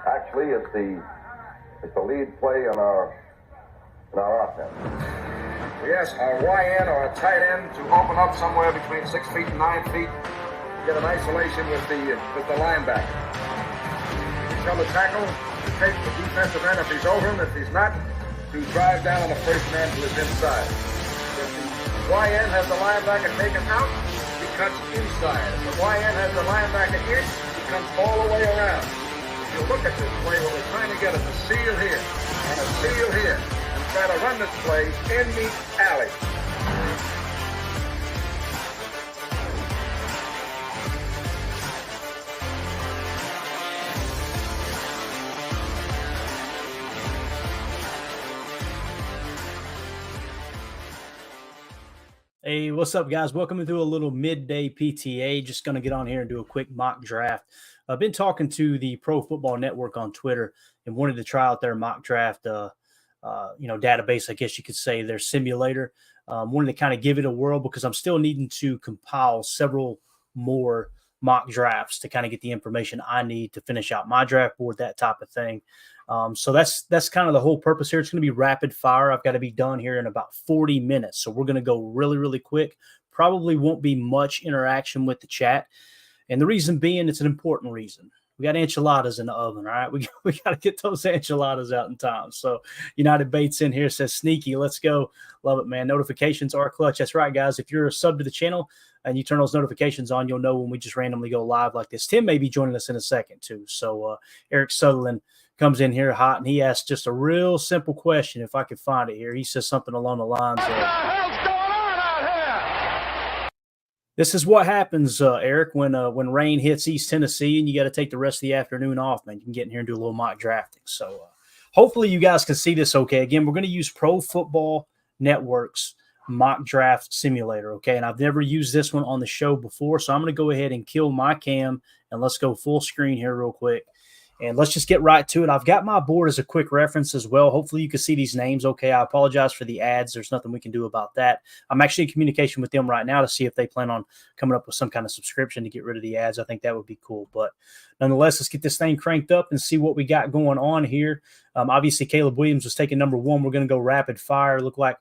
Actually, it's the lead play in our offense. We ask our YN or a tight end to open up somewhere between 6 feet and 9 feet, get an isolation with the linebacker. We tell the tackle to take the defensive end if he's over him. If he's not, to drive down on the first man to his inside. If the YN has the linebacker taken out, he cuts inside. If the YN has the linebacker in, he comes all the way around. If you look at this play, what we're trying to get is a seal here and a seal here. Try to run this play in the alley. Hey, what's up, guys? Welcome to a little midday PTA. Just going to get on here and do a quick mock draft. I've been talking to the Pro Football Network on Twitter and wanted to try out their mock draft database, I guess you could say, their simulator. Wanted to kind of give it a whirl because I'm still needing to compile several more mock drafts to kind of get the information I need to finish out my draft board, that type of thing. So that's kind of the whole purpose here. It's going to be rapid fire. I've got to be done here in about 40 minutes. So we're going to go really, really quick. Probably won't be much interaction with the chat. And the reason being, it's an important reason. We got enchiladas in the oven, all right? We got to get those enchiladas out in time. So United Bates in here says, sneaky, let's go. Love it, man. Notifications are clutch. That's right, guys. If you're a sub to the channel and you turn those notifications on, you'll know when we just randomly go live like this. Tim may be joining us in a second, too. So Eric Sutherland comes in here hot, and he asks just a real simple question, if I could find it here. He says something along the lines of, this is what happens, Eric, when rain hits East Tennessee and you got to take the rest of the afternoon off, man. You can get in here and do a little mock drafting. So hopefully you guys can see this okay. Again, we're going to use Pro Football Network's mock draft simulator, okay? And I've never used this one on the show before, so I'm going to go ahead and kill my cam, and let's go full screen here real quick. And let's just get right to it. I've got my board as a quick reference as well. Hopefully you can see these names okay. I apologize for the ads. There's nothing we can do about that. I'm actually in communication with them right now to see if they plan on coming up with some kind of subscription to get rid of the ads. I think that would be cool. But nonetheless, let's get this thing cranked up and see what we got going on here. Obviously, Caleb Williams was taking number 1. We're going to go rapid fire. Look like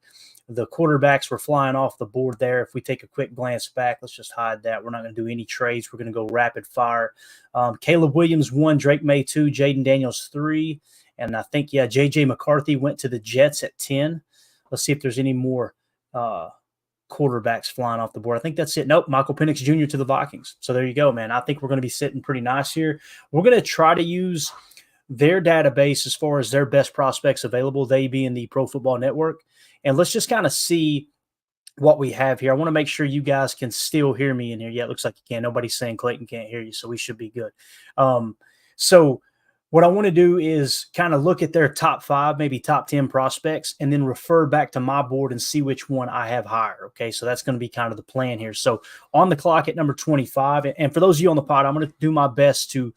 the quarterbacks were flying off the board there. If we take a quick glance back, let's just hide that. We're not going to do any trades. We're going to go rapid fire. Caleb Williams 1, Drake May 2, Jaden Daniels 3. And I think, J.J. McCarthy went to the Jets at 10. Let's see if there's any more quarterbacks flying off the board. I think that's it. Nope, Michael Penix Jr. to the Vikings. So there you go, man. I think we're going to be sitting pretty nice here. We're going to try to use their database as far as their best prospects available, they being the Pro Football Network. And let's just kind of see what we have here. I want to make sure you guys can still hear me in here. Yeah, it looks like you can. Nobody's saying Clayton can't hear you, so we should be good. So what I want to do is kind of look at their top 5, maybe top 10 prospects, and then refer back to my board and see which one I have higher. Okay, so that's going to be kind of the plan here. So on the clock at number 25, and for those of you on the pod, I'm going to do my best to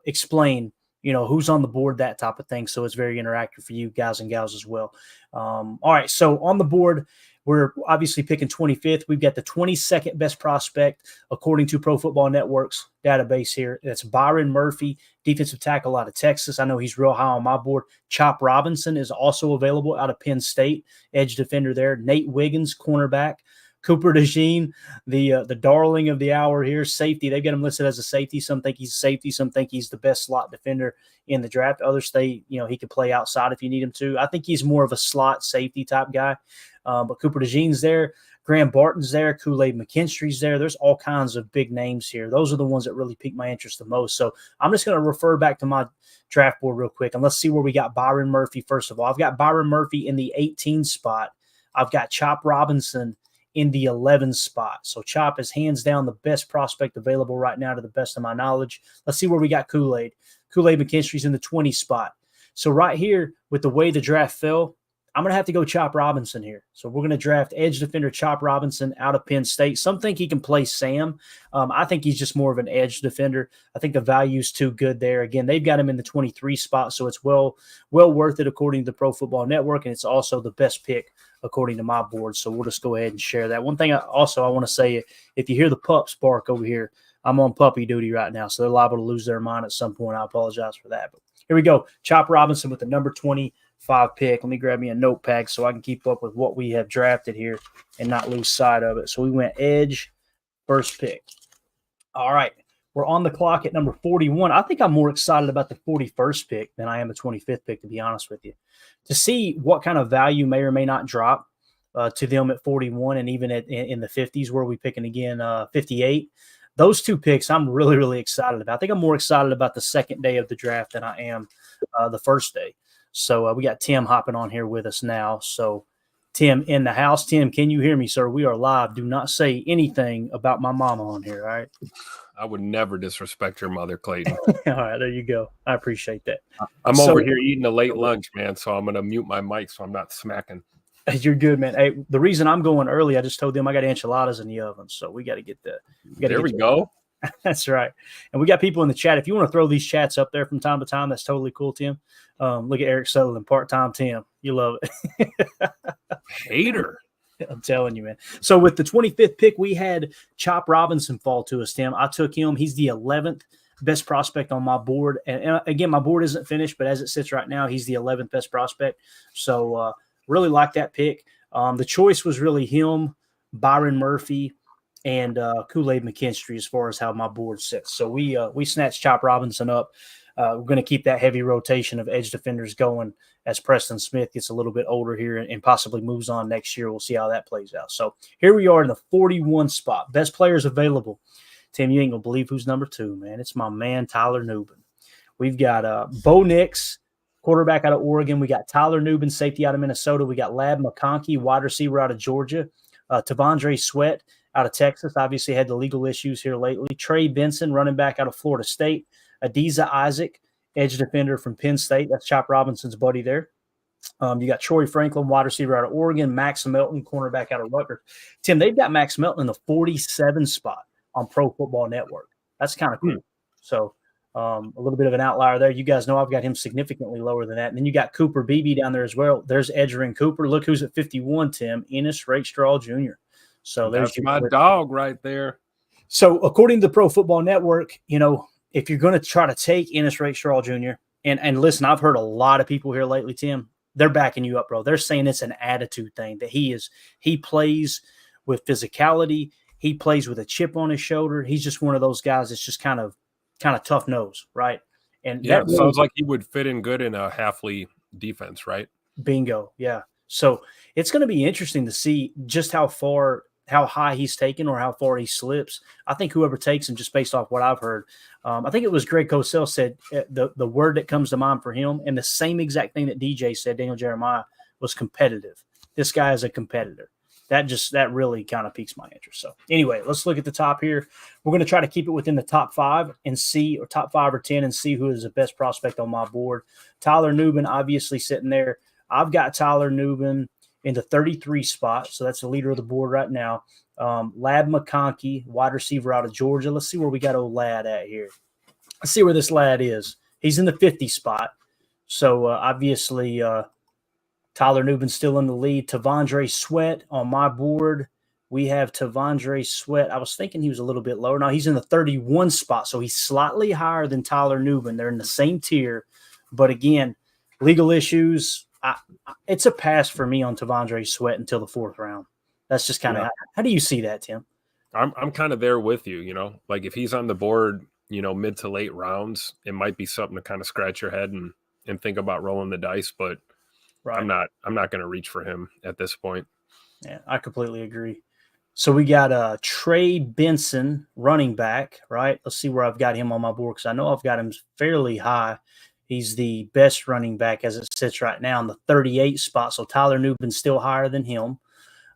explain who's on the board, that type of thing. So it's very interactive for you guys and gals as well. All right. So on the board, we're obviously picking 25th. We've got the 22nd best prospect, according to Pro Football Network's database here. That's Byron Murphy, defensive tackle out of Texas. I know he's real high on my board. Chop Robinson is also available out of Penn State, edge defender there. Nate Wiggins, cornerback. Cooper DeJean, the darling of the hour here, safety. They've got him listed as a safety. Some think he's a safety. Some think he's the best slot defender in the draft. Others say, he could play outside if you need him to. I think he's more of a slot safety type guy. But Cooper DeJean's there. Graham Barton's there. Kool-Aid McKinstry's there. There's all kinds of big names here. Those are the ones that really pique my interest the most. So I'm just going to refer back to my draft board real quick, and let's see where we got Byron Murphy first of all. I've got Byron Murphy in the 18 spot. I've got Chop Robinson in the 11 spot. So Chop is hands down the best prospect available right now to the best of my knowledge. Let's see where we got Kool-Aid. Kool-Aid McKinstry's in the 20 spot. So right here, with the way the draft fell, I'm going to have to go Chop Robinson here. So we're going to draft edge defender Chop Robinson out of Penn State. Some think he can play Sam. I think he's just more of an edge defender. I think the value's too good there. Again, they've got him in the 23 spot, so it's well worth it according to the Pro Football Network, and it's also the best pick according to my board. So we'll just go ahead and share that. One thing I want to say, if you hear the pups bark over here, I'm on puppy duty right now, so they're liable to lose their mind at some point. I apologize for that. But here we go. Chop Robinson with the number 25 pick. Let me grab me a notepad so I can keep up with what we have drafted here and not lose sight of it. So we went edge, first pick. All right. We're on the clock at number 41. I think I'm more excited about the 41st pick than I am the 25th pick, to be honest with you. To see what kind of value may or may not drop to them at 41 and even in the 50s, where we picking again 58. Those two picks I'm really, really excited about. I think I'm more excited about the second day of the draft than I am the first day. So we got Tim hopping on here with us now. So Tim in the house. Tim, can you hear me, sir? We are live. Do not say anything about my mama on here, all right? I would never disrespect your mother, Clayton. All right, there you go. I appreciate that. I'm over here eating a late lunch, man, so I'm going to mute my mic so I'm not smacking. You're good, man. Hey, the reason I'm going early, I just told them I got enchiladas in the oven, so we got to get the. There we go. That's right. And we got people in the chat. If you want to throw these chats up there from time to time, that's totally cool, Tim. Look at Eric Sutherland, part-time Tim. You love it. Hater. I'm telling you, man. So with the 25th pick, we had Chop Robinson fall to us, Tim. I took him. He's the 11th best prospect on my board. And again, my board isn't finished, but as it sits right now, he's the 11th best prospect. So really like that pick. The choice was really him, Byron Murphy, and Kool-Aid McKinstry as far as how my board sits. So we snatched Chop Robinson up. We're going to keep that heavy rotation of edge defenders going as Preston Smith gets a little bit older here and possibly moves on next year. We'll see how that plays out. So here we are in the 41 spot. Best players available. Tim, you ain't going to believe who's number 2, man. It's my man, Tyler Nuben. We've got Bo Nix, quarterback out of Oregon. We got Tyler Nuben, safety out of Minnesota. We got Lab McConkey, wide receiver out of Georgia. Tavondre Sweat out of Texas. Obviously had the legal issues here lately. Trey Benson, running back out of Florida State. Adiza Isaac, edge defender from Penn State. That's Chop Robinson's buddy there. You got Troy Franklin, wide receiver out of Oregon. Max Melton, cornerback out of Rutgers. Tim, they've got Max Melton in the 47 spot on Pro Football Network. That's kind of cool. So a little bit of an outlier there. You guys know I've got him significantly lower than that. And then you got Cooper Beebe down there as well. There's Edgerrin Cooper. Look who's at 51, Tim. Ennis Rakestraw Jr. So that's my dog right there. So according to the Pro Football Network, you know, if you're going to try to take Ennis Rakestraw Jr., and listen, I've heard a lot of people here lately, Tim, they're backing you up, bro. They're saying it's an attitude thing, that he plays with physicality. He plays with a chip on his shoulder. He's just one of those guys that's just kind of tough nose, right? And yeah, that sounds like he would fit in good in a Halfley defense, right? Bingo, yeah. So it's going to be interesting to see just how high he's taken or how far he slips. I think whoever takes him, just based off what I've heard, I think it was Greg Cosell said the word that comes to mind for him, and the same exact thing that DJ said, Daniel Jeremiah, was competitive. This guy is a competitor. That really kind of piques my interest. So anyway, let's look at the top here. We're going to try to keep it within the top 5 and see, or top 5 or 10, and see who is the best prospect on my board. Tyler Nuben, obviously sitting there. I've got Tyler Nuben in the 33 spot, so that's the leader of the board right now. Lad McConkey, wide receiver out of Georgia. Let's see where we got old Lad at here. Let's see where this lad is. He's in the 50 spot. So obviously Tyler Nuben's still in the lead. Tavondre Sweat on my board. We have Tavondre Sweat. I was thinking he was a little bit lower. No, he's in the 31 spot, so he's slightly higher than Tyler Nuben. They're in the same tier. But again, legal issues, it's a pass for me on Tavondre Sweat until the 4th round. That's just kind of how do you see that, Tim? I'm kind of there with you, you know. Like if he's on the board, you know, mid to late rounds, it might be something to kind of scratch your head and think about rolling the dice, but right. I'm not going to reach for him at this point. Yeah, I completely agree. So we got Trey Benson, running back, right? Let's see where I've got him on my board, because I know I've got him fairly high. He's the best running back as it sits right now in the 38 spot. So Tyler Nuben's still higher than him.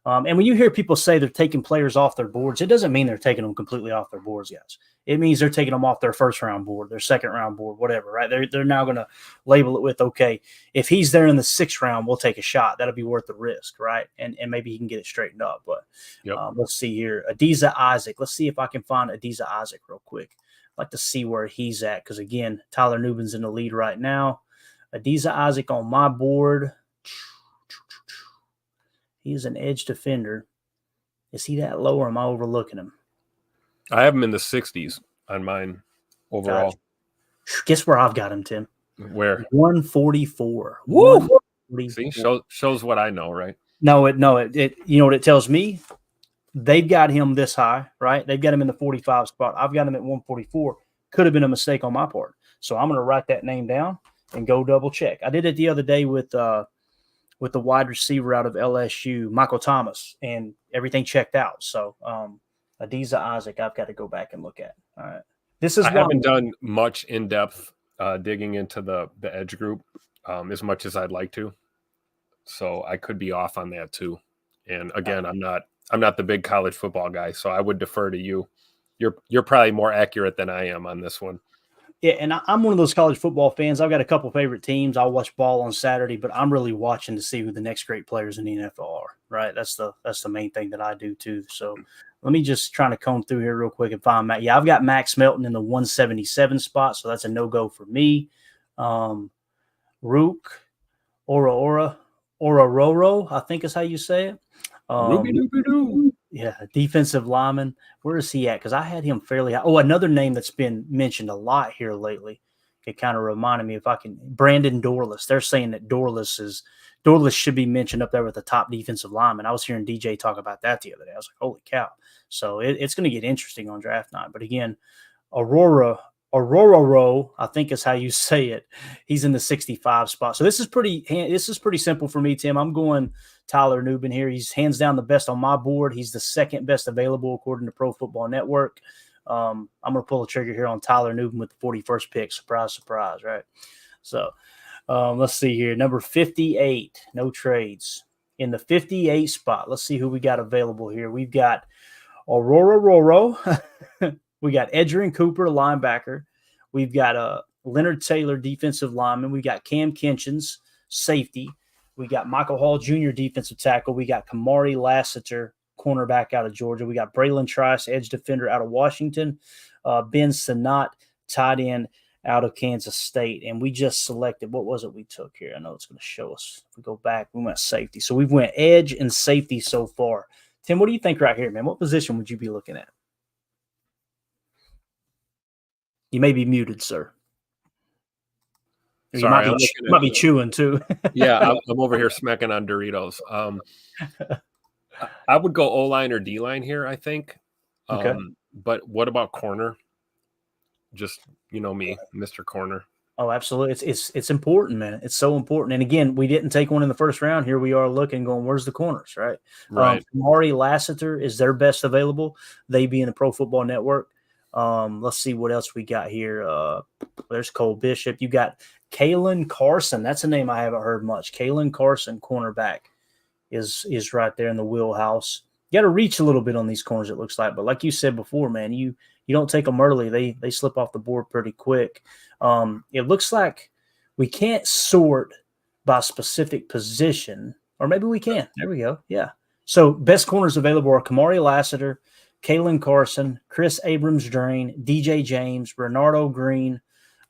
And when you hear people say they're taking players off their boards, it doesn't mean they're taking them completely off their boards, guys. It means they're taking them off their 1st round board, their 2nd round board, whatever, right? They're now going to label it with, okay, if he's there in the 6th round, we'll take a shot. That'll be worth the risk, right? And maybe he can get it straightened up. But let's see here. Adiza Isaac. Let's see if I can find Adiza Isaac real quick. I'd like to see where he's at, because, again, Tyler Nuben's in the lead right now. Adiza Isaac on my board. He is an edge defender. Is he that low, or am I overlooking him? I have him in the 60s on mine overall. Gotcha. Guess where I've got him, Tim? Where? 144. Woo! See, shows what I know, right? No, it you know what it tells me? They've got him this high, right? They've got him in the 45 spot. I've got him at 144. Could have been a mistake on my part. So I'm going to write that name down and go double check. I did it the other day with the wide receiver out of LSU, Michael Thomas, and everything checked out. So Adiza Isaac, I've got to go back and look at. All right. I haven't done much in-depth digging into the edge group as much as I'd like to. So I could be off on that too. And again, I'm not the big college football guy, so I would defer to you. You're probably more accurate than I am on this one. Yeah, and I'm one of those college football fans. I've got a couple favorite teams. I'll watch ball on Saturday, but I'm really watching to see who the next great players in the NFL are. Right, that's the main thing that I do too. So let me just try to comb through here real quick and find Matt. Yeah, I've got Max Melton in the 177 spot, so that's a no-go for me. Rook, Orororo, I think is how you say it. Yeah, defensive lineman. Where is he at? Because I had him fairly high. Oh, another name that's been mentioned a lot here lately. It kind of reminded me Brandon Dorless. They're saying that Dorless should be mentioned up there with the top defensive lineman. I was hearing DJ talk about that the other day. I was like, holy cow. So it's going to get interesting on draft night. But again, Orororo, I think is how you say it. He's in the 65 spot. So this is pretty simple for me, Tim. I'm going Tyler Nuben here. He's hands down the best on my board. He's the second best available according to Pro Football Network. I'm going to pull the trigger here on Tyler Nuben with the 41st pick. Surprise, surprise, right? So let's see here. Number 58, no trades. In the 58 spot, let's see who we got available here. We've got Orororo. We got Edgerrin Cooper, linebacker. We've got Leonard Taylor, defensive lineman. We got Cam Kinchins, safety. We got Michael Hall Jr., defensive tackle. We got Kamari Lassiter, cornerback out of Georgia. We got Braylon Trice, edge defender out of Washington. Ben Sanat, tight end out of Kansas State. And we just selected, what was it we took here? I know it's going to show us. If we go back, we went safety. So we've went edge and safety so far. Tim, what do you think right here, man? What position would you be looking at? You may be muted, sir. Sorry, you might be chewing too. Yeah, I'm over here smacking on Doritos. I would go O-line or D-line here, I think. Okay. But what about corner? Just, me, Mr. Corner. Oh, absolutely. It's important, man. It's so important. And again, we didn't take one in the first round. Here we are looking, going, where's the corners, right? Right. Kamari Lassiter is their best available. They be in the Pro Football Network. Let's see what else we got here. There's Cole Bishop. You got Kalen Carson. That's a name I haven't heard much. Kalen Carson, cornerback, is right there in the wheelhouse. You got to reach a little bit on these corners, it looks like. But like you said before, man, you don't take them early. They slip off the board pretty quick. It looks like we can't sort by specific position, or maybe we can. There we go. Yeah. So best corners available are Kamari Lassiter, Kalen Carson, Chris Abrams-Drain, DJ James, Renardo Green,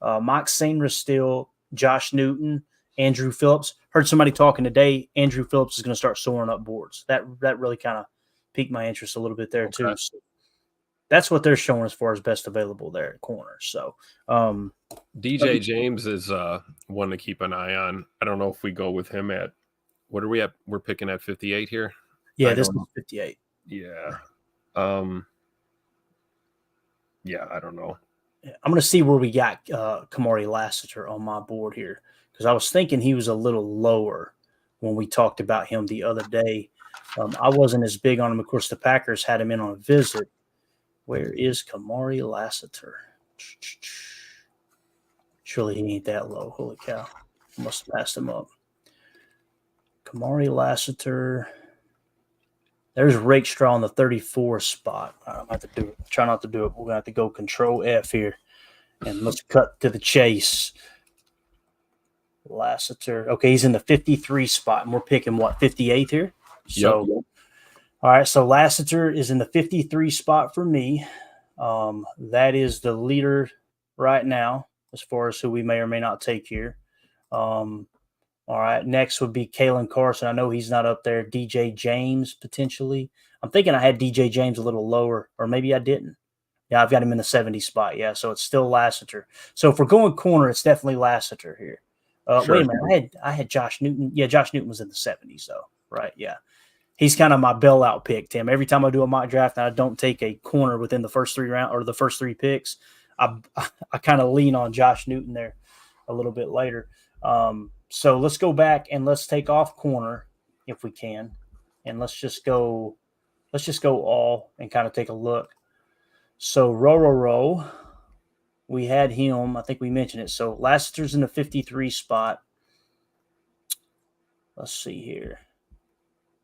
Mike Sainristil, Josh Newton, Andrew Phillips. Heard somebody talking today. Andrew Phillips is going to start soaring up boards. That really kind of piqued my interest a little bit there too. So that's what they're showing as far as best available there at corner. So DJ James is one to keep an eye on. I don't know if we go with him at what are we at? We're picking at 58 here. Yeah, this is 58. Yeah. Yeah, I don't know. I'm going to see where we got Kamari Lassiter on my board here, because I was thinking he was a little lower when we talked about him the other day. I wasn't as big on him. Of course, the Packers had him in on a visit. Where is Kamari Lassiter? Surely he ain't that low. Holy cow. I must have passed him up. Kamari Lassiter. There's Rakestraw on the 34 spot. I don't have to do it. Try not to do it. We're going to have to go Control F here. And let's cut to the chase. Lassiter. Okay, he's in the 53 spot. And we're picking, 58th here? So, yep. All right, so Lassiter is in the 53 spot for me. That is the leader right now as far as who we may or may not take here. All right, next would be Kalen Carson. I know he's not up there. DJ James, potentially. I'm thinking I had DJ James a little lower, or maybe I didn't. Yeah, I've got him in the 70 spot. Yeah, so it's still Lassiter. So if we're going corner, it's definitely Lassiter here. Sure. Wait a minute, I had Josh Newton. Yeah, Josh Newton was in the 70s, though. Right? Yeah, he's kind of my bailout pick, Tim. Every time I do a mock draft and I don't take a corner within the first 3 rounds or the first 3 picks, I kind of lean on Josh Newton there a little bit later. So let's go back and let's take off corner if we can, and let's just go all and kind of take a look. So row, we had him. I think we mentioned it. So Lassiter's in the 53 spot. Let's see here.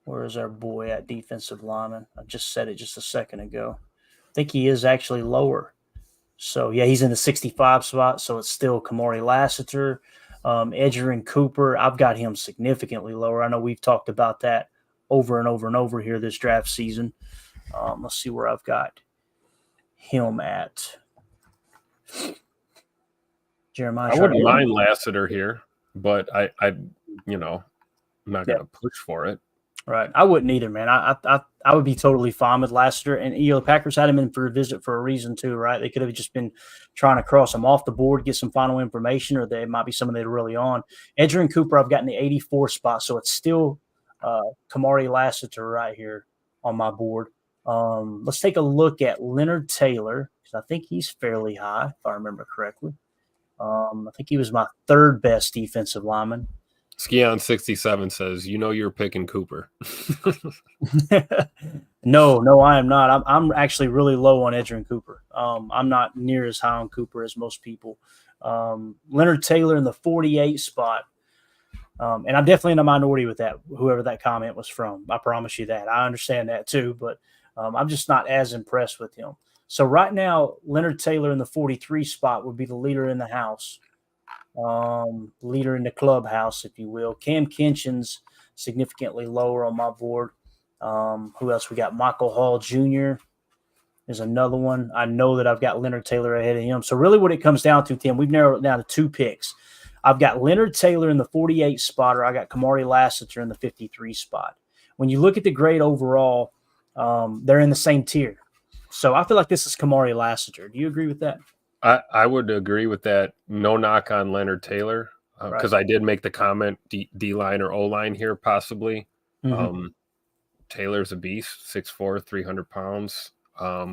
Where is our boy at defensive lineman? I just said it just a second ago. I think he is actually lower. So, yeah, he's in the 65 spot, so it's still Kamari Lassiter. Edgerrin Cooper, I've got him significantly lower. I know we've talked about that over and over and over here this draft season. Let's see where I've got him at. Jeremiah. I wouldn't mind Lassiter here, but I I'm not going to push for it. Right. I wouldn't either, man. I would be totally fine with Lassiter. And, the Packers had him in for a visit for a reason, too, right? They could have just been trying to cross him off the board, get some final information, or they might be someone they're really on. Edgerrin Cooper, I've got in the 84 spot, so it's still Kamari Lassiter right here on my board. Let's take a look at Leonard Taylor, because I think he's fairly high, if I remember correctly. I think he was my 3rd best defensive lineman. Skion67 says, you're picking Cooper. No, I am not. I'm actually really low on Edgerrin Cooper. I'm not near as high on Cooper as most people. Leonard Taylor in the 48 spot. And I'm definitely in a minority with that, whoever that comment was from. I promise you that. I understand that too, but I'm just not as impressed with him. So right now, Leonard Taylor in the 43 spot would be the leader in the house. Leader in the clubhouse, if you will. Cam Kinchin's significantly lower on my board. Who else? We got Michael Hall Jr. There's another one. I know that I've got Leonard Taylor ahead of him. So really what it comes down to, Tim, we've narrowed it down to 2 picks. I've got Leonard Taylor in the 48 spot, or I got Kamari Lassiter in the 53 spot. When you look at the grade overall, they're in the same tier. So I feel like this is Kamari Lassiter. Do you agree with that? I would agree with that. No knock on Leonard Taylor, because I did make the comment D-line or O-line here possibly. Mm-hmm. Taylor's a beast, 6'4", 300 pounds. I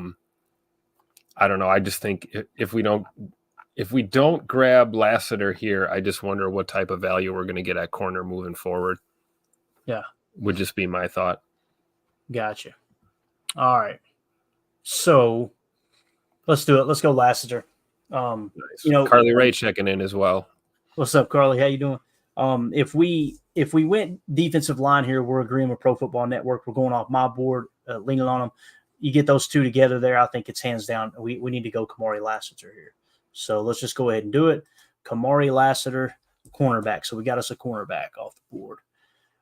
don't know. I just think if we don't grab Lassiter here, I just wonder what type of value we're going to get at corner moving forward. Yeah. Would just be my thought. Gotcha. All right. So let's do it. Let's go Lassiter. Nice. Carly Ray checking in as well. What's up, Carly? How you doing? If we went defensive line here, we're agreeing with Pro Football Network. We're going off my board, leaning on them. You get those 2 together there, I think it's hands down. We need to go Kamari Lassiter here. So let's just go ahead and do it. Kamari Lassiter, cornerback. So we got us a cornerback off the board.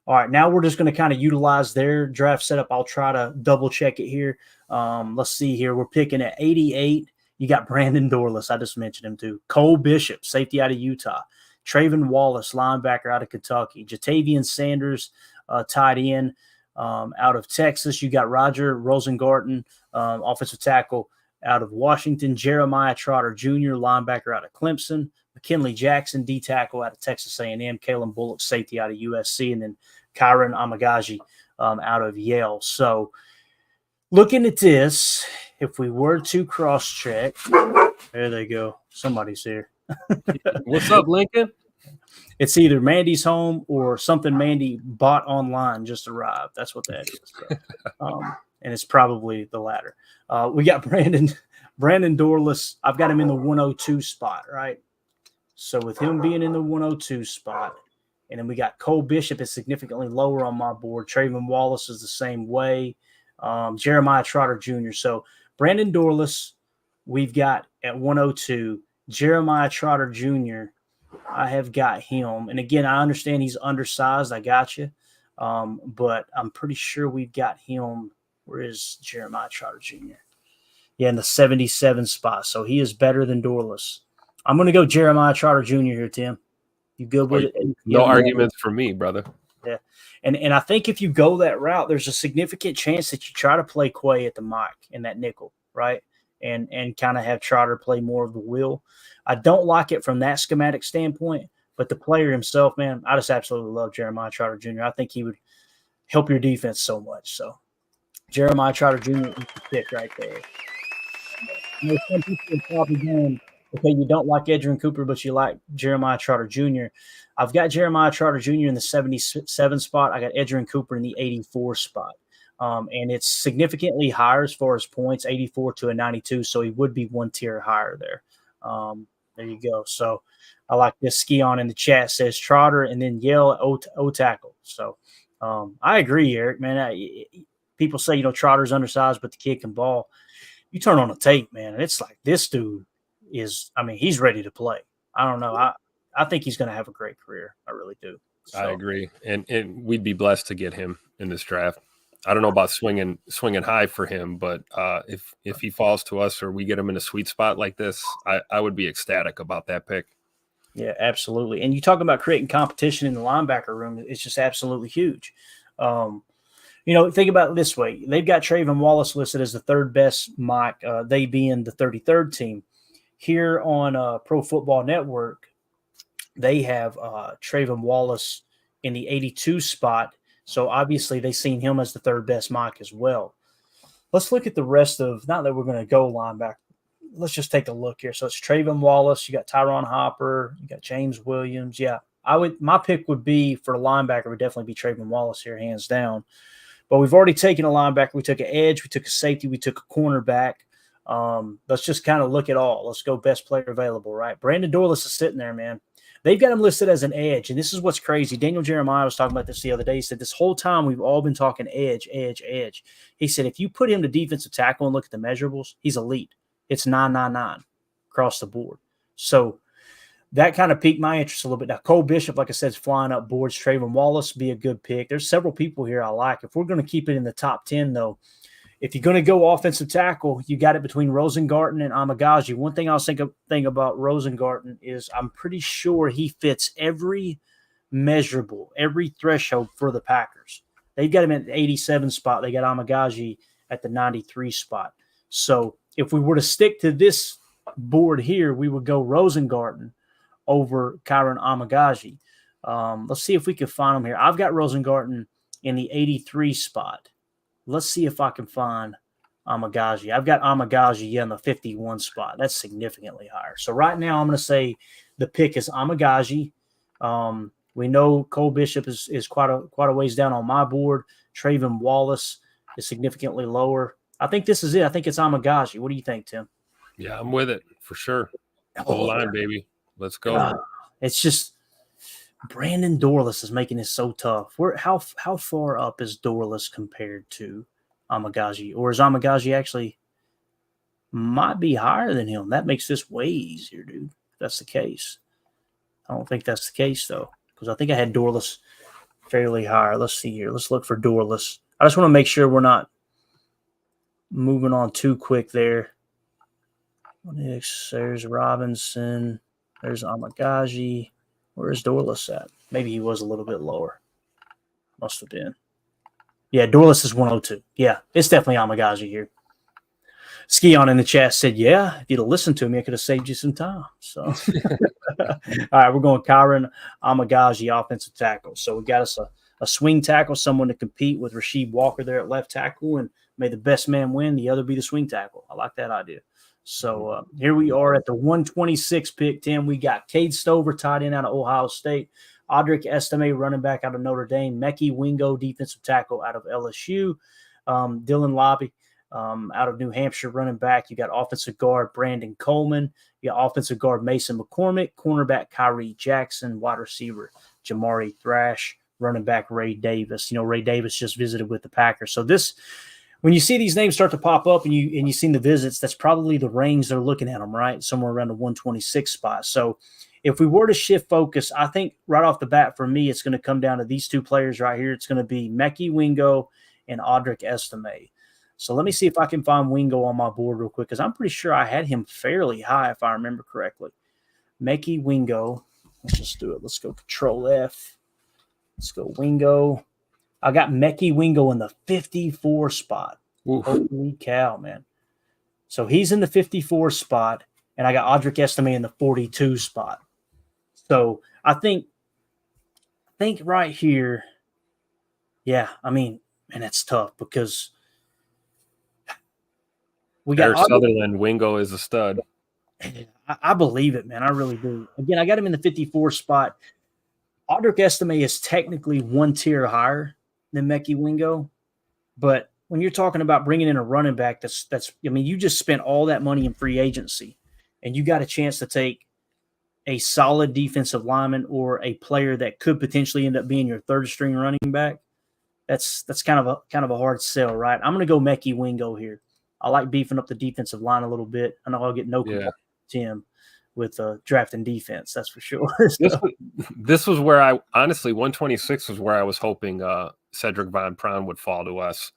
All right, now we're just going to kind of utilize their draft setup. I'll try to double check it here. Let's see here. We're picking at 88. You got Brandon Dorless. I just mentioned him too. Cole Bishop, safety out of Utah. Trayvon Wallace, linebacker out of Kentucky. Jatavian Sanders, tight end out of Texas. You got Roger Rosengarten, offensive tackle out of Washington. Jeremiah Trotter Jr., linebacker out of Clemson. McKinley Jackson, D tackle out of Texas A&M. Kalen Bullock, safety out of USC. And then Kyron Amagaji out of Yale. So looking at this, if we were to cross-check, there they go. Somebody's here. What's up, Lincoln? It's either Mandy's home or something Mandy bought online just arrived. That's what that is. So, and it's probably the latter. We got Brandon Dorless. I've got him in the 102 spot, right? So with him being in the 102 spot, and then we got Cole Bishop is significantly lower on my board. Trayvon Wallace is the same way. Jeremiah Trotter Jr. So Brandon Dorless, we've got at 102. Jeremiah Trotter Jr., I have got him. And again, I understand he's undersized. I got you. But I'm pretty sure we've got him. Where is Jeremiah Trotter Jr.? Yeah, in the 77 spot. So he is better than Dorless. I'm going to go Jeremiah Trotter Jr. here, Tim. You good with it? No arguments for me, brother. Yeah. And I think if you go that route, there's a significant chance that you try to play Quay at the mic in that nickel, right? and kind of have Trotter play more of the will. I don't like it from that schematic standpoint, but the player himself, man, I just absolutely love Jeremiah Trotter Jr. I think he would help your defense so much. So Jeremiah Trotter Jr. is the pick right there. Some people are probably going, okay, you don't like Edgerrin Cooper, but you like Jeremiah Trotter Jr. I've got Jeremiah Trotter Jr. in the 77 spot. I got Edgerrin Cooper in the 84 spot. And it's significantly higher as far as points, 84 to a 92. So he would be one tier higher there. There you go. So I like this. Ski-On in the chat says Trotter and then Yell O tackle. So I agree, Eric, man. People say, Trotter's undersized, but the kid can ball. You turn on the tape, man, and it's like this dude he's ready to play. I don't know. I think he's going to have a great career. I really do. So. I agree. And we'd be blessed to get him in this draft. I don't know about swinging high for him, but if he falls to us or we get him in a sweet spot like this, I would be ecstatic about that pick. Yeah, absolutely. And you talk about creating competition in the linebacker room. It's just absolutely huge. Think about it this way. They've got Trayvon Wallace listed as the third best mock, they being the 33rd team. Here on Pro Football Network, they have Trayvon Wallace in the 82 spot. So obviously they've seen him as the third best mock as well. Let's look at the rest of, not that we're going to go linebacker. Let's just take a look here. So it's Trayvon Wallace. You got Tyron Hopper. You got James Williams. Yeah, my pick would be for a linebacker would definitely be Trayvon Wallace here, hands down. But we've already taken a linebacker. We took an edge. We took a safety. We took a cornerback. Let's just kind of look at all. Let's go best player available, right? Brandon Dorlus is sitting there, man. They've got him listed as an edge, and this is what's crazy. Daniel Jeremiah was talking about this the other day. He said this whole time we've all been talking edge, edge, edge. He said if you put him to defensive tackle and look at the measurables, he's elite. It's 999 across the board. So that kind of piqued my interest a little bit. Now, Cole Bishop, like I said, is flying up boards. Trayvon Wallace be a good pick. There's several people here I like. If we're going to keep it in the top 10, though, if you're going to go offensive tackle, you got it between Rosengarten and Amagaji. One thing I'll think about Rosengarten is I'm pretty sure he fits every measurable, every threshold for the Packers. They've got him at the 87 spot. They got Amagaji at the 93 spot. So if we were to stick to this board here, we would go Rosengarten over Kyron Amagaji. Let's see if we can find him here. I've got Rosengarten in the 83 spot. Let's see if I can find Amagaji. I've got Amagaji in the 51 spot. That's significantly higher. So right now I'm going to say the pick is Amagaji. We know Cole Bishop is quite a ways down on my board. Trayvon Wallace is significantly lower. I think this is it. I think it's Amagaji. What do you think, Tim? Yeah, I'm with it for sure. Whole line, baby. Let's go. It's just Brandon Dorlus is making this so tough. How far up is Dorlus compared to Amagaji? Or is Amagaji actually might be higher than him? That makes this way easier, dude. If that's the case. I don't think that's the case, though, because I think I had Dorlus fairly higher. Let's see here. Let's look for Dorlus. I just want to make sure we're not moving on too quick there. There's Robinson. There's Amagaji. Where's Dorlus at? Maybe he was a little bit lower. Must have been. Yeah, Dorlus is 102. Yeah, it's definitely Amagaji here. Ski-On in the chat said, yeah, if you'd have listened to me, I could have saved you some time. So, all right, we're going Kyron Amagaji, offensive tackle. So we got us a swing tackle, someone to compete with Rasheed Walker there at left tackle, and may the best man win, the other be the swing tackle. I like that idea. So here we are at the 126 pick, Tim. We got Cade Stover, tight end out of Ohio State. Audric Estime, running back out of Notre Dame. Mekhi Wingo, defensive tackle out of LSU. Dylan Lobby out of New Hampshire, running back. You got offensive guard Brandon Coleman. You got offensive guard Mason McCormick. Cornerback Kyrie Jackson. Wide receiver Jamari Thrash. Running back Ray Davis. Ray Davis just visited with the Packers. So this – when you see these names start to pop up and you seen the visits, that's probably the range they're looking at them, right? Somewhere around the 126 spot. So if we were to shift focus, I think right off the bat for me, it's going to come down to these two players right here. It's going to be Mekhi Wingo and Audric Estime. So let me see if I can find Wingo on my board real quick, because I'm pretty sure I had him fairly high if I remember correctly. Mekhi Wingo. Let's just do it. Let's go Control F. Let's go Wingo. I got Mekhi Wingo in the 54 spot. Oof. Holy cow, man. So he's in the 54 spot, and I got Audric Estime in the 42 spot. So I think right here, yeah, I mean, and that's tough because we got Sutherland. Wingo is a stud. I believe it, man. I really do. Again, I got him in the 54 spot. Audric Estime is technically one tier higher than Mekhi Wingo, but when you're talking about bringing in a running back, that's I mean, you just spent all that money in free agency, and you got a chance to take a solid defensive lineman or a player that could potentially end up being your third string running back. That's kind of a hard sell, right? I'm going to go Mekhi Wingo here. I like beefing up the defensive line a little bit. I know I'll get no complaint, Tim, with drafting defense. That's for sure. This was where I honestly 126 was where I was hoping Cedric Von Pron would fall to us.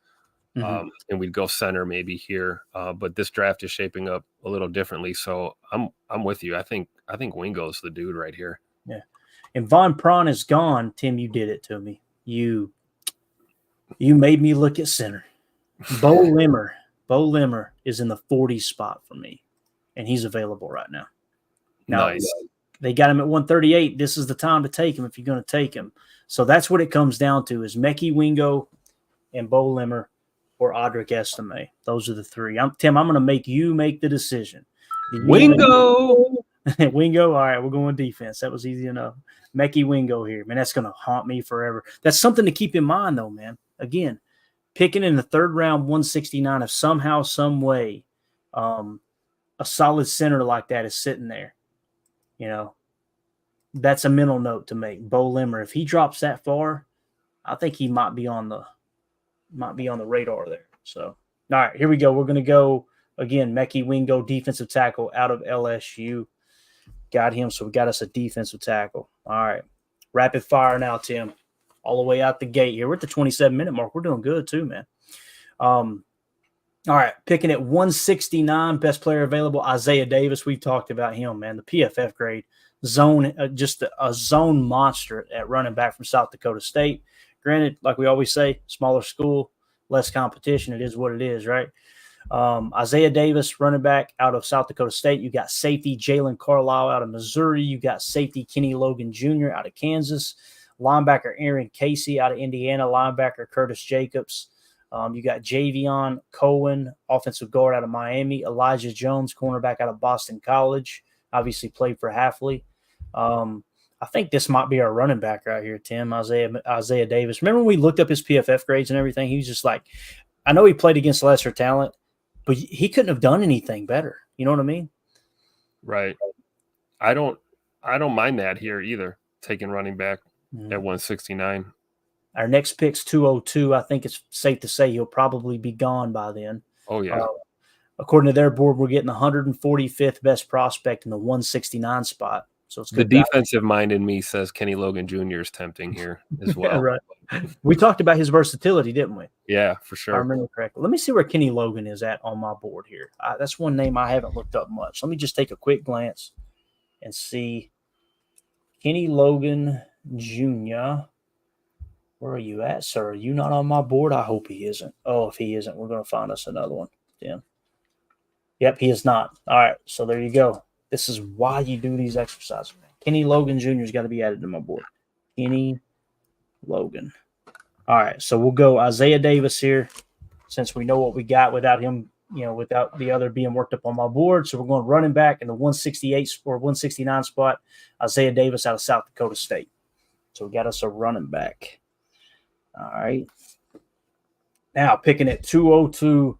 And we'd go center maybe here, but this draft is shaping up a little differently. So I'm with you. I think Wingo's the dude right here. Yeah, and Von Pron is gone. Tim, you did it to me. You made me look at center. Bo Limmer is in the 40 spot for me, and he's available right now. Nice. They got him at 138. This is the time to take him if you're going to take him. So that's what it comes down to: is Mekhi Wingo and Bo Limmer or Audric Estime. Those are the three. Tim, I'm going to make you make the decision. Wingo! Wingo? All right, we're going defense. That was easy enough. Mekhi Wingo here. Man, that's going to haunt me forever. That's something to keep in mind, though, man. Again, picking in the third round, 169, if somehow, some way, a solid center like that is sitting there, that's a mental note to make. Bo Limmer, if he drops that far, I think he might be on the radar there. So, all right, here we go. We're going to go, again, Mekhi Wingo, defensive tackle out of LSU. Got him, so we got us a defensive tackle. All right, rapid fire now, Tim. All the way out the gate here. We're at the 27-minute mark. We're doing good too, man. All right, picking at 169, best player available, Isaiah Davis. We've talked about him, man. The PFF grade, zone, just a zone monster at running back from South Dakota State. Granted, like we always say, smaller school, less competition. It is what it is, right? Isaiah Davis, running back out of South Dakota State. You got safety Jalen Carlisle out of Missouri. You got safety Kenny Logan Jr. out of Kansas. Linebacker Aaron Casey out of Indiana. Linebacker Curtis Jacobs. You got Javion Cohen, offensive guard out of Miami. Elijah Jones, cornerback out of Boston College. Obviously played for Halfley. I think this might be our running back right here, Tim, Isaiah Davis. Remember when we looked up his PFF grades and everything? He was just like, I know he played against lesser talent, but he couldn't have done anything better. You know what I mean? Right. I don't mind that here either, taking running back at 169. Our next pick's 202. I think it's safe to say he'll probably be gone by then. Oh, yeah. According to their board, we're getting the 145th best prospect in the 169 spot. So it's the defensive mind in me says Kenny Logan Jr. is tempting here as well. Right. We talked about his versatility, didn't we? Yeah, for sure. I remember correctly. Let me see where Kenny Logan is at on my board here. That's one name I haven't looked up much. Let me just take a quick glance and see. Kenny Logan Jr. Where are you at, sir? Are you not on my board? I hope he isn't. Oh, if he isn't, we're going to find us another one. Tim. Yep, he is not. All right, so there you go. This is why you do these exercises. Kenny Logan Jr. has got to be added to my board. Kenny Logan. All right, so we'll go Isaiah Davis here since we know what we got without him, without the other being worked up on my board. So we're going running back in the 168 or 169 spot, Isaiah Davis out of South Dakota State. So we got us a running back. All right. Now picking at 202,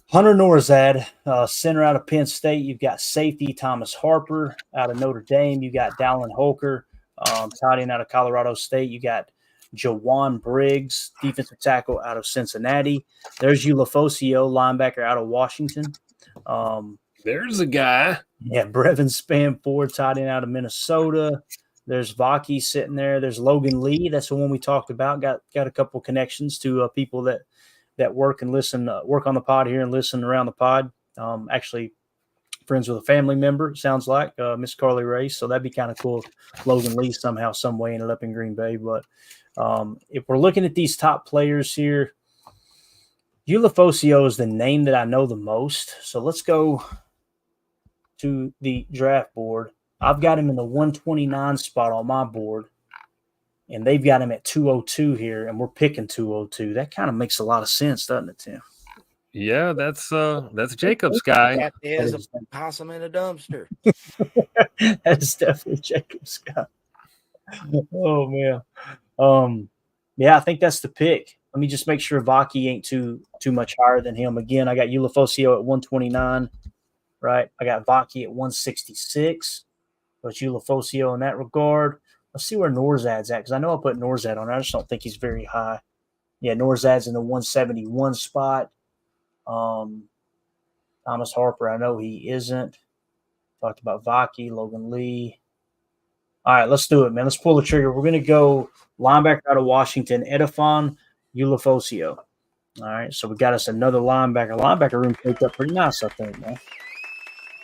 Hunter Norzad, center out of Penn State. You've got safety Thomas Harper out of Notre Dame. You got Dallin Holker, tight end out of Colorado State. You got Jawan Briggs, defensive tackle out of Cincinnati. There's Ulafosio, linebacker out of Washington. There's a guy. Yeah, Brevin Spanford, tight end out of Minnesota. There's Vaki sitting there. There's Logan Lee. That's the one we talked about. Got a couple connections to people that work and listen, work on the pod here and listen around the pod. Actually, friends with a family member, sounds like, Miss Carly Race. So that'd be kind of cool if Logan Lee somehow, some way ended up in Green Bay. But if we're looking at these top players here, Ulifosio is the name that I know the most. So let's go to the draft board. I've got him in the 129 spot on my board, and they've got him at 202 here, and we're picking 202. That kind of makes a lot of sense, doesn't it, Tim? Yeah, that's Jacob's guy. That is a possum in a dumpster. That's definitely Jacob's guy. Oh man. Yeah, I think that's the pick. Let me just make sure Vaki ain't too much higher than him. Again, I got Ulifosio at 129, right? I got Vaki at 166. But Ulifosio in that regard. Let's see where Norzad's at, because I know I put Norzad on. I just don't think he's very high. Yeah, Norzad's in the 171 spot. Thomas Harper, I know he isn't. Talked about Vaki, Logan Lee. All right, let's do it, man. Let's pull the trigger. We're going to go linebacker out of Washington, Edifon Ulifosio. All right, so we got us another linebacker. Linebacker room picked up pretty nice, I think, man.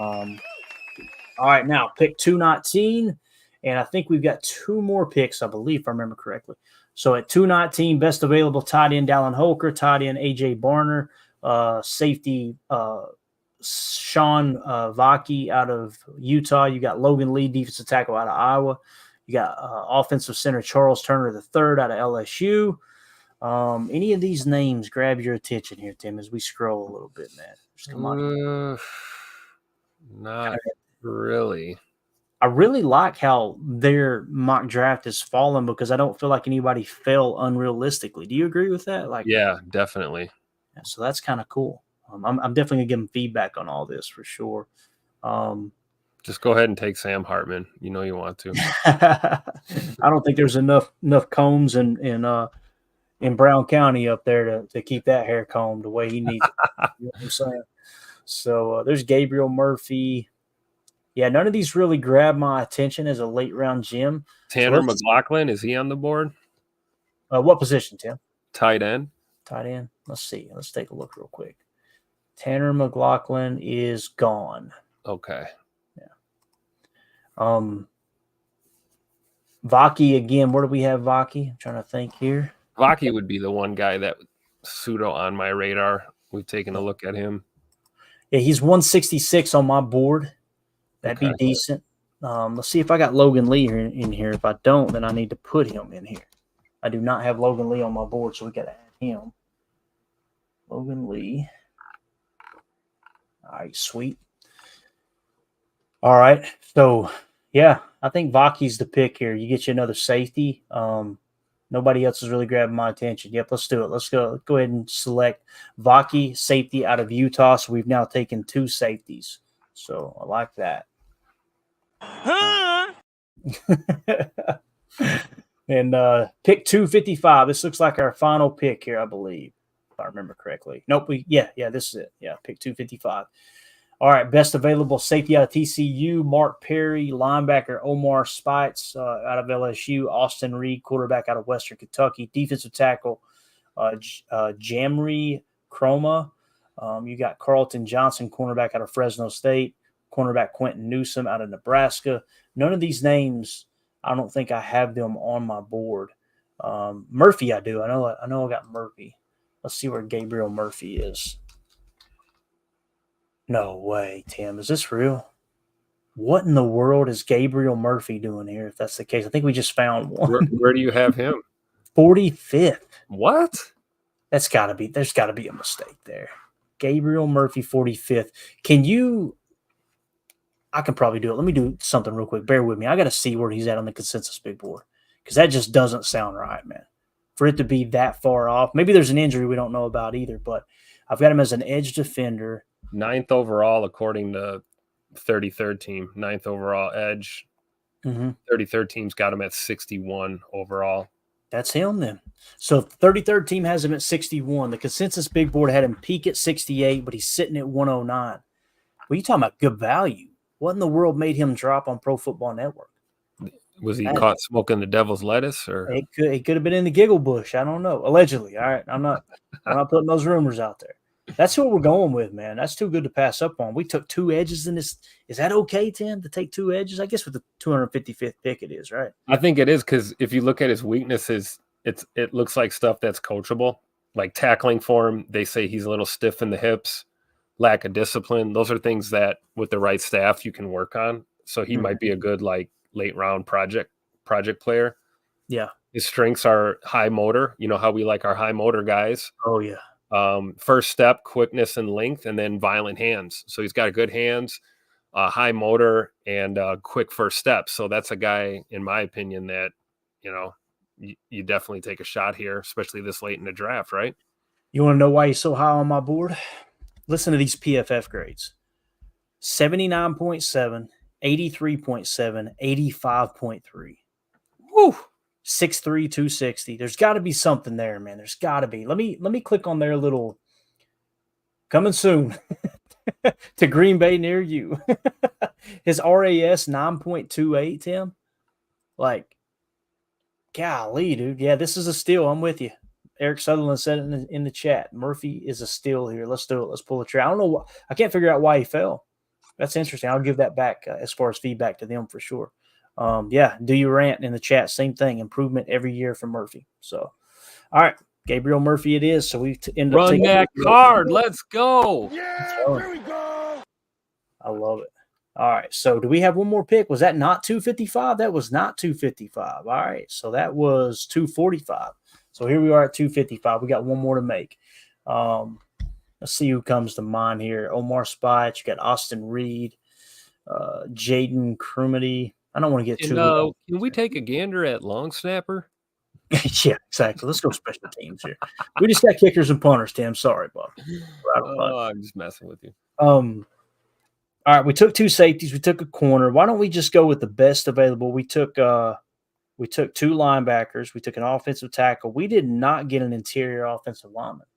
All right, now pick 219, and I think we've got two more picks, I believe, if I remember correctly. So at 219, best available tight end Dallin Holker, tight end A.J. Barner, safety Sean Vaki out of Utah. You got Logan Lee, defensive tackle out of Iowa. You got offensive center Charles Turner III out of LSU. Any of these names grab your attention here, Tim, as we scroll a little bit, man? Just come on. Not really. I really like how their mock draft has fallen because I don't feel like anybody fell unrealistically. Do you agree with that? Like, yeah, definitely. So that's kind of cool. I'm definitely gonna give them feedback on all this for sure. Just go ahead and take Sam Hartman. You know you want to. I don't think there's enough combs in Brown County up there to keep that hair combed the way he needs it. You know what I'm saying? So there's Gabriel Murphy. Yeah, none of these really grab my attention as a late round gem. Tanner McLaughlin, is he on the board? What position, Tim? Tight end. Tight end. Let's see. Let's take a look real quick. Tanner McLaughlin is gone. Okay. Yeah. Vaki again. Where do we have Vaki? I'm trying to think here. Vaki would be the one guy that pseudo on my radar. We've taken a look at him. Yeah, he's 166 on my board. That'd be decent. Let's see if I got Logan Lee in here. If I don't, then I need to put him in here. I do not have Logan Lee on my board, so we got to add him. Logan Lee. All right, sweet. All right, so yeah, I think Vaki's the pick here. You get you another safety. Nobody else is really grabbing my attention. Yep, let's do it. Let's go ahead and select Vaki, safety out of Utah. So we've now taken two safeties. So I like that. And pick 255. This looks like our final pick here, I believe, if I remember correctly. Nope. Yeah, this is it. Yeah, pick 255. All right, best available safety out of TCU, Mark Perry, linebacker Omar Spites out of LSU, Austin Reed, quarterback out of Western Kentucky, defensive tackle Jamri Chroma. You got Carlton Johnson, cornerback out of Fresno State, cornerback Quentin Newsom out of Nebraska. None of these names, I don't think I have them on my board. Murphy, I do. I know I got Murphy. Let's see where Gabriel Murphy is. No way, Tim. Is this real? What in the world is Gabriel Murphy doing here, if that's the case? I think we just found one. Where do you have him? 45th. What? There's got to be a mistake there. Gabriel Murphy, 45th. I can probably do it. Let me do something real quick. Bear with me. I got to see where he's at on the consensus big board because that just doesn't sound right, man. For it to be that far off. Maybe there's an injury we don't know about either, but I've got him as an edge defender. 9th overall, according to 33rd team. 9th overall edge. 33rd team's got him at 61 overall. That's him then. So 33rd team has him at 61. The consensus big board had him peak at 68, but he's sitting at 109. Well, you talking about good value. What in the world made him drop on Pro Football Network? Was he caught smoking the devil's lettuce, or it could have been in the giggle bush? I don't know. Allegedly. All right. I'm not putting those rumors out there. That's who we're going with, man. That's too good to pass up on. We took two edges in this. Is that okay, Tim, to take two edges? I guess with the 255th pick it is, right? I think it is because if you look at his weaknesses, it looks like stuff that's coachable. like tackling for him, they say he's a little stiff in the hips, lack of discipline. Those are things that with the right staff you can work on. So he might be a good like late round project player. Yeah. His strengths are high motor. You know how we like our high motor guys. Oh yeah. First step, quickness and length, and then violent hands. So he's got good hands, high motor, and quick first step. So that's a guy, in my opinion, that, you know, you definitely take a shot here, especially this late in the draft, right? You want to know why he's so high on my board? Listen to these PFF grades. 79.7, 83.7, 85.3. Woo! 6'3", 260. There's got to be something there, man. There's got to be. Let me click on their little coming soon to Green Bay near you. His RAS 9.28, Tim. Like, golly, dude. Yeah, this is a steal. I'm with you. Eric Sutherland said it in the chat. Murphy is a steal here. Let's do it. Let's pull a trigger. I don't know. I can't figure out why he fell. That's interesting. I'll give that back as far as feedback to them for sure. Yeah, do your rant in the chat. Same thing. Improvement every year for Murphy. So, all right, Gabriel Murphy it is. So we end up taking that card. Let's go. Yeah, there we go. I love it. All right, so do we have one more pick? Was that not 255? That was not 255. All right, so that was 245. So here we are at 255. We got one more to make. Let's see who comes to mind here. Omar Spite. You got Austin Reed, Jaden Crumity. I don't want to get too low. Can we take a gander at long snapper? Yeah, exactly. Let's go special teams here. We just got kickers and punters, Tim. Sorry, Bob. I'm just messing with you. All right, we took two safeties. We took a corner. Why don't we just go with the best available? We took two linebackers. We took an offensive tackle. We did not get an interior offensive lineman.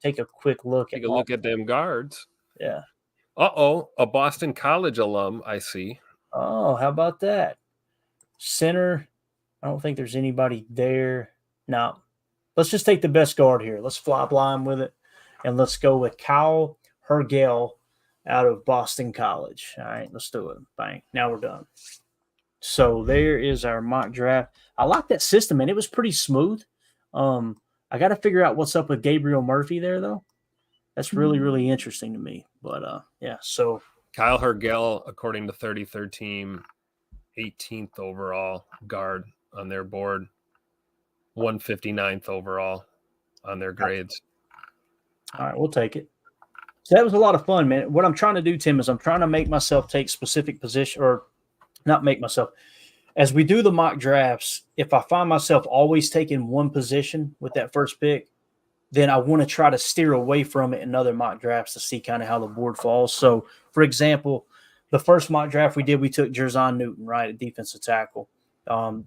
Take a quick look. Take a look at them guards. Yeah. A Boston College alum, I see. Oh, how about that? Center. I don't think there's anybody there. No. Let's just take the best guard here. Let's fly blind with it. And let's go with Kyle Hergel out of Boston College. All right, let's do it. Bang. Now we're done. So there is our mock draft. I like that system, and it was pretty smooth. I got to figure out what's up with Gabriel Murphy there, though. That's really, really interesting to me. But, yeah, so. Kyle Hergel, according to 33rd team, 18th overall guard on their board, 159th overall on their grades. All right, we'll take it. So that was a lot of fun, man. What I'm trying to do, Tim, is I'm trying to make myself take specific position, or not make myself. As we do the mock drafts, if I find myself always taking one position with that first pick, then I want to try to steer away from it in other mock drafts to see kind of how the board falls. So, for example, the first mock draft we did, we took Jerzon Newton, right, at defensive tackle.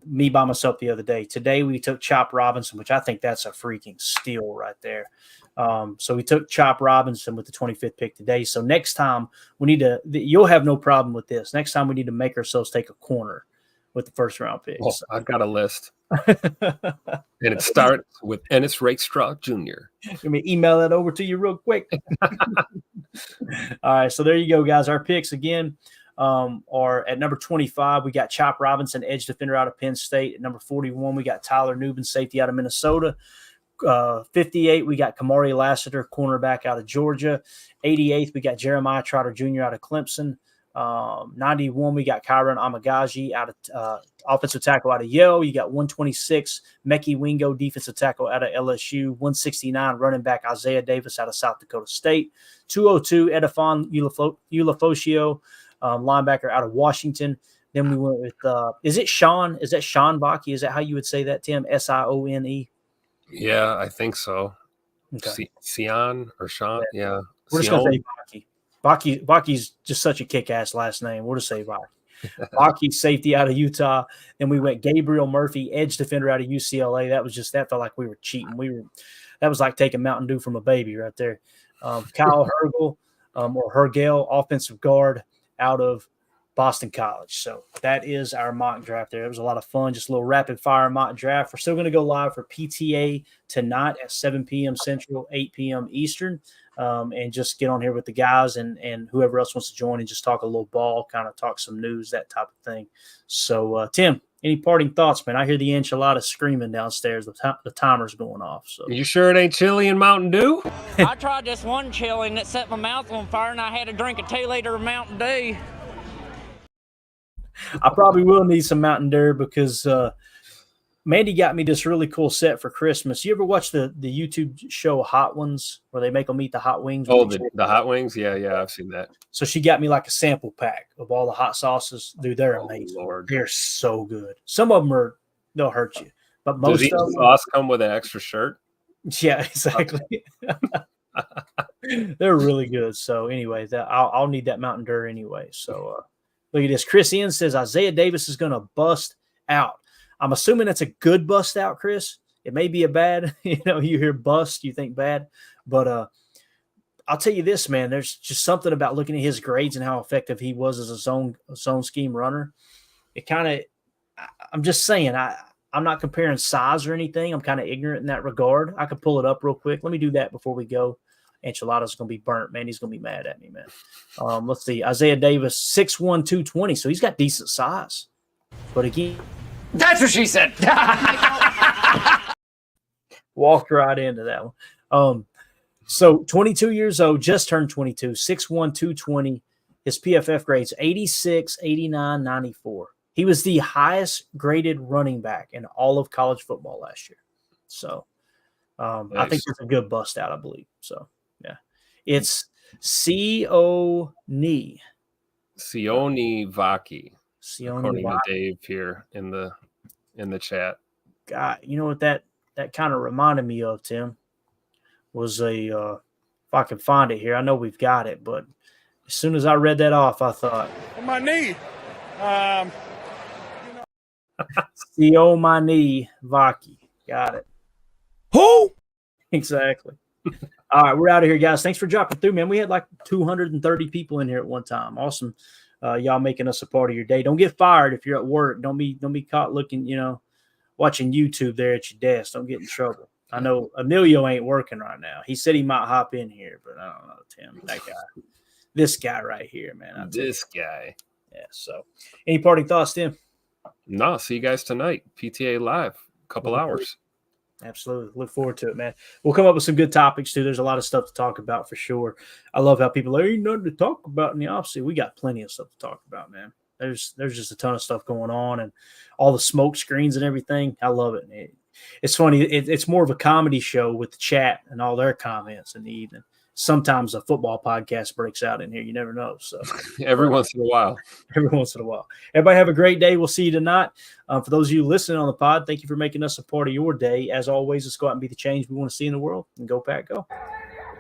Me by myself the other day. Today we took Chop Robinson, which I think that's a freaking steal right there. So we took Chop Robinson with the 25th pick today. So next time we need to – you'll have no problem with this. Next time we need to make ourselves take a corner with the first-round pick. Oh, I've got a list. And it starts with Ennis Rakestraw Jr. Let me email that over to you real quick. All right, so there you go, guys. Our picks, again, are at number 25, we got Chop Robinson, edge defender out of Penn State. At number 41, we got Tyler Nuben, safety out of Minnesota. 58, we got Kamari Lassiter, cornerback out of Georgia. 88th, we got Jeremiah Trotter Jr. out of Clemson. 91, we got Kyron Amagaji out of offensive tackle out of Yale. You got 126, Mekhi Wingo, defensive tackle out of LSU. 169, running back Isaiah Davis out of South Dakota State. 202, Edifon Ulafosio, linebacker out of Washington. Then we went with is it Sean? Is that Sean Baki? Is that how you would say that, Tim? Sione? Yeah, I think so. Okay. Sion or Sean? Yeah. We're just going to say Baki. Baki's just such a kick-ass last name. We'll just say Baki. Baki, safety out of Utah. Then we went Gabriel Murphy, edge defender out of UCLA. That felt like we were cheating. That was like taking Mountain Dew from a baby right there. Kyle Hergel or Hergel, offensive guard out of Boston College. So that is our mock draft there. It was a lot of fun, just a little rapid fire mock draft. We're still going to go live for PTA tonight at 7 p.m. Central, 8 p.m. Eastern, and just get on here with the guys and whoever else wants to join and just talk a little ball, kind of talk some news, that type of thing. So, Tim, Any parting thoughts, man? I hear the enchilada screaming downstairs. The timer's going off. So you sure it ain't chili and Mountain Dew? I tried this one chili and it set my mouth on fire, and I had to drink a 2-liter of Mountain Dew. I probably will need some Mountain Dew because Mandy got me this really cool set for Christmas. You ever watch the YouTube show Hot Ones where they make them eat the hot wings? Oh, the hot wings? Yeah, I've seen that. So she got me like a sample pack of all the hot sauces. Dude, they're amazing. Lord. They're so good. Some of them they'll hurt you. But most of them, sauce come with an extra shirt? Yeah, exactly. They're really good. So anyway, I'll need that Mountain Dew anyway. So look at this. Chris Ian says Isaiah Davis is going to bust out. I'm assuming that's a good bust out, Chris. It may be a bad, you hear bust, you think bad. But I'll tell you this, man, there's just something about looking at his grades and how effective he was as a zone scheme runner. It kind of, I'm just saying, I'm not comparing size or anything. I'm kind of ignorant in that regard. I could pull it up real quick. Let me do that before we go. Enchilada's going to be burnt, man. He's going to be mad at me, man. Let's see. Isaiah Davis, 6'1", 220. So he's got decent size. But again, That's what she said. walked right into that one. So 22 years old, just turned 22, 6'1", 220. His PFF grades 86, 89, 94. He was the highest graded running back in all of college football last year. So nice. I think it's a good bust out, I believe. So, yeah. It's Sione Vaki. According to Vaki. Dave here in the chat. God, you know what that kind of reminded me of, Tim, was if I can find it here, I know we've got it, but as soon as I read that off, I thought, On my knee. Sione Vaki. Got it. Who? Exactly. All right, we're out of here, guys. Thanks for dropping through, man. We had like 230 people in here at one time. Awesome. Y'all making us a part of your day. Don't get fired if you're at work. Don't be caught looking, watching YouTube there at your desk. Don't get in trouble. I know Emilio ain't working right now. He said he might hop in here, but I don't know, Tim. That guy. This guy right here, man. This guy. Yeah, so any parting thoughts, Tim? No, see you guys tonight. PTA Live, couple hours. Absolutely. Look forward to it, man. We'll come up with some good topics, too. There's a lot of stuff to talk about for sure. I love how people ain't nothing to talk about in the offseason. We got plenty of stuff to talk about, man. There's just a ton of stuff going on and all the smoke screens and everything. I love it. It's funny. It's more of a comedy show with the chat and all their comments in the evening. Sometimes a football podcast breaks out in here. You never know. So every once in a while. Everybody have a great day. We'll see you tonight. For those of you listening on the pod, thank you for making us a part of your day. As always, let's go out and be the change we want to see in the world. And go, Pack, go.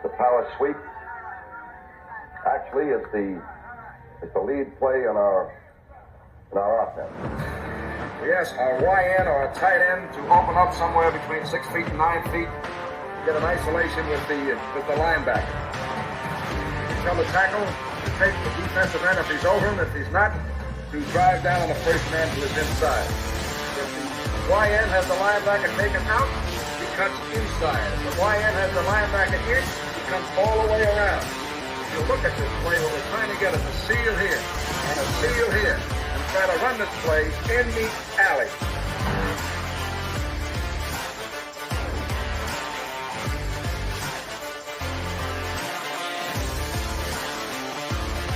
The power sweep. Actually, it's the lead play in our offense. Yes, a YN or a tight end to open up somewhere between 6 feet and 9 feet. Get an isolation with the linebacker. Tell the tackle to take the defensive end if he's over him. If he's not, to drive down on the first man to his inside. If the YN has the linebacker taken out, he cuts inside. If the YN has the linebacker in, he comes all the way around. If you look at this play, what we're trying to get is a seal here and a seal here. And try to run this play in the alley.